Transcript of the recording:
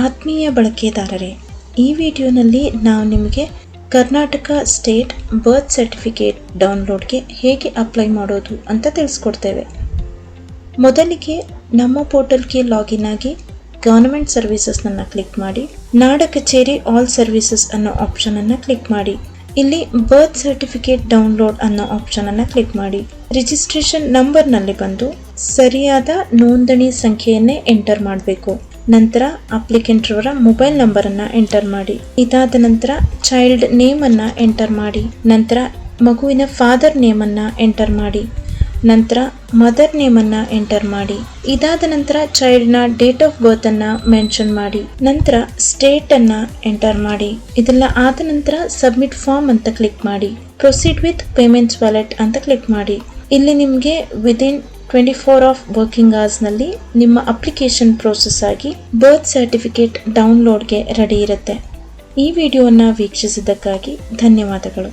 ಆತ್ಮೀಯ ಬಳಕೆದಾರರೇ, ಈ ವಿಡಿಯೋನಲ್ಲಿ ನಾವು ನಿಮಗೆ ಕರ್ನಾಟಕ ಸ್ಟೇಟ್ ಬರ್ತ್ ಸರ್ಟಿಫಿಕೇಟ್ ಡೌನ್ಲೋಡ್ಗೆ ಹೇಗೆ ಅಪ್ಲೈ ಮಾಡೋದು ಅಂತ ತಿಳಿಸ್ಕೊಡ್ತೇವೆ. ಮೊದಲಿಗೆ ನಮ್ಮ ಪೋರ್ಟಲ್ಗೆ ಲಾಗಿನ್ ಆಗಿ ಗವರ್ನಮೆಂಟ್ ಸರ್ವಿಸಸ್ನನ್ನು ಕ್ಲಿಕ್ ಮಾಡಿ, ನಾಡ ಕಚೇರಿ ಆಲ್ ಸರ್ವಿಸಸ್ ಅನ್ನೋ ಆಪ್ಷನನ್ನು ಕ್ಲಿಕ್ ಮಾಡಿ. ಇಲ್ಲಿ ಬರ್ತ್ ಸರ್ಟಿಫಿಕೇಟ್ ಡೌನ್ಲೋಡ್ ಅನ್ನೋ ಆಪ್ಷನನ್ನು ಕ್ಲಿಕ್ ಮಾಡಿ. ರಿಜಿಸ್ಟ್ರೇಷನ್ ನಂಬರ್ನಲ್ಲಿ ಬಂದು ಸರಿಯಾದ ನೋಂದಣಿ ಸಂಖ್ಯೆಯನ್ನೇ ಎಂಟರ್ ಮಾಡಬೇಕು. ನಂತರ ಅಪ್ಲಿಕೆಂಟ್ ರವರ ಮೊಬೈಲ್ ನಂಬರನ್ನು ಎಂಟರ್ ಮಾಡಿ. ಇದಾದ ನಂತರ ಚೈಲ್ಡ್ ನೇಮನ್ನು ಎಂಟರ್ ಮಾಡಿ. ನಂತರ ಮಗುವಿನ ಫಾದರ್ ನೇಮನ್ನು ಎಂಟರ್ ಮಾಡಿ. ನಂತರ ಮದರ್ ನೇಮನ್ನು ಎಂಟರ್ ಮಾಡಿ. ಇದಾದ ನಂತರ ಚೈಲ್ಡ್ನ ಡೇಟ್ ಆಫ್ ಬರ್ತ್ ಅನ್ನ ಮೆನ್ಷನ್ ಮಾಡಿ. ನಂತರ ಸ್ಟೇಟ್ ಅನ್ನ ಎಂಟರ್ ಮಾಡಿ. ಇದೆಲ್ಲ ಆದ ನಂತರ ಸಬ್ಮಿಟ್ ಫಾರ್ಮ್ ಅಂತ ಕ್ಲಿಕ್ ಮಾಡಿ. ಪ್ರೊಸೀಡ್ ವಿತ್ ಪೇಮೆಂಟ್ಸ್ ವ್ಯಾಲೆಟ್ ಅಂತ ಕ್ಲಿಕ್ ಮಾಡಿ. ಇಲ್ಲಿ ನಿಮಗೆ ವಿದಿನ್ 24 ಆಫ್ ವರ್ಕಿಂಗ್ ಅವರ್ಸ್ನಲ್ಲಿ ನಿಮ್ಮ ಅಪ್ಲಿಕೇಶನ್ ಪ್ರೋಸೆಸ್ ಆಗಿ ಬರ್ತ್ ಸರ್ಟಿಫಿಕೇಟ್ ಡೌನ್ಲೋಡ್ಗೆ ರೆಡಿ ಇರುತ್ತೆ. ಈ ವಿಡಿಯೋವನ್ನು ವೀಕ್ಷಿಸಿದ್ದಕ್ಕಾಗಿ ಧನ್ಯವಾದಗಳು.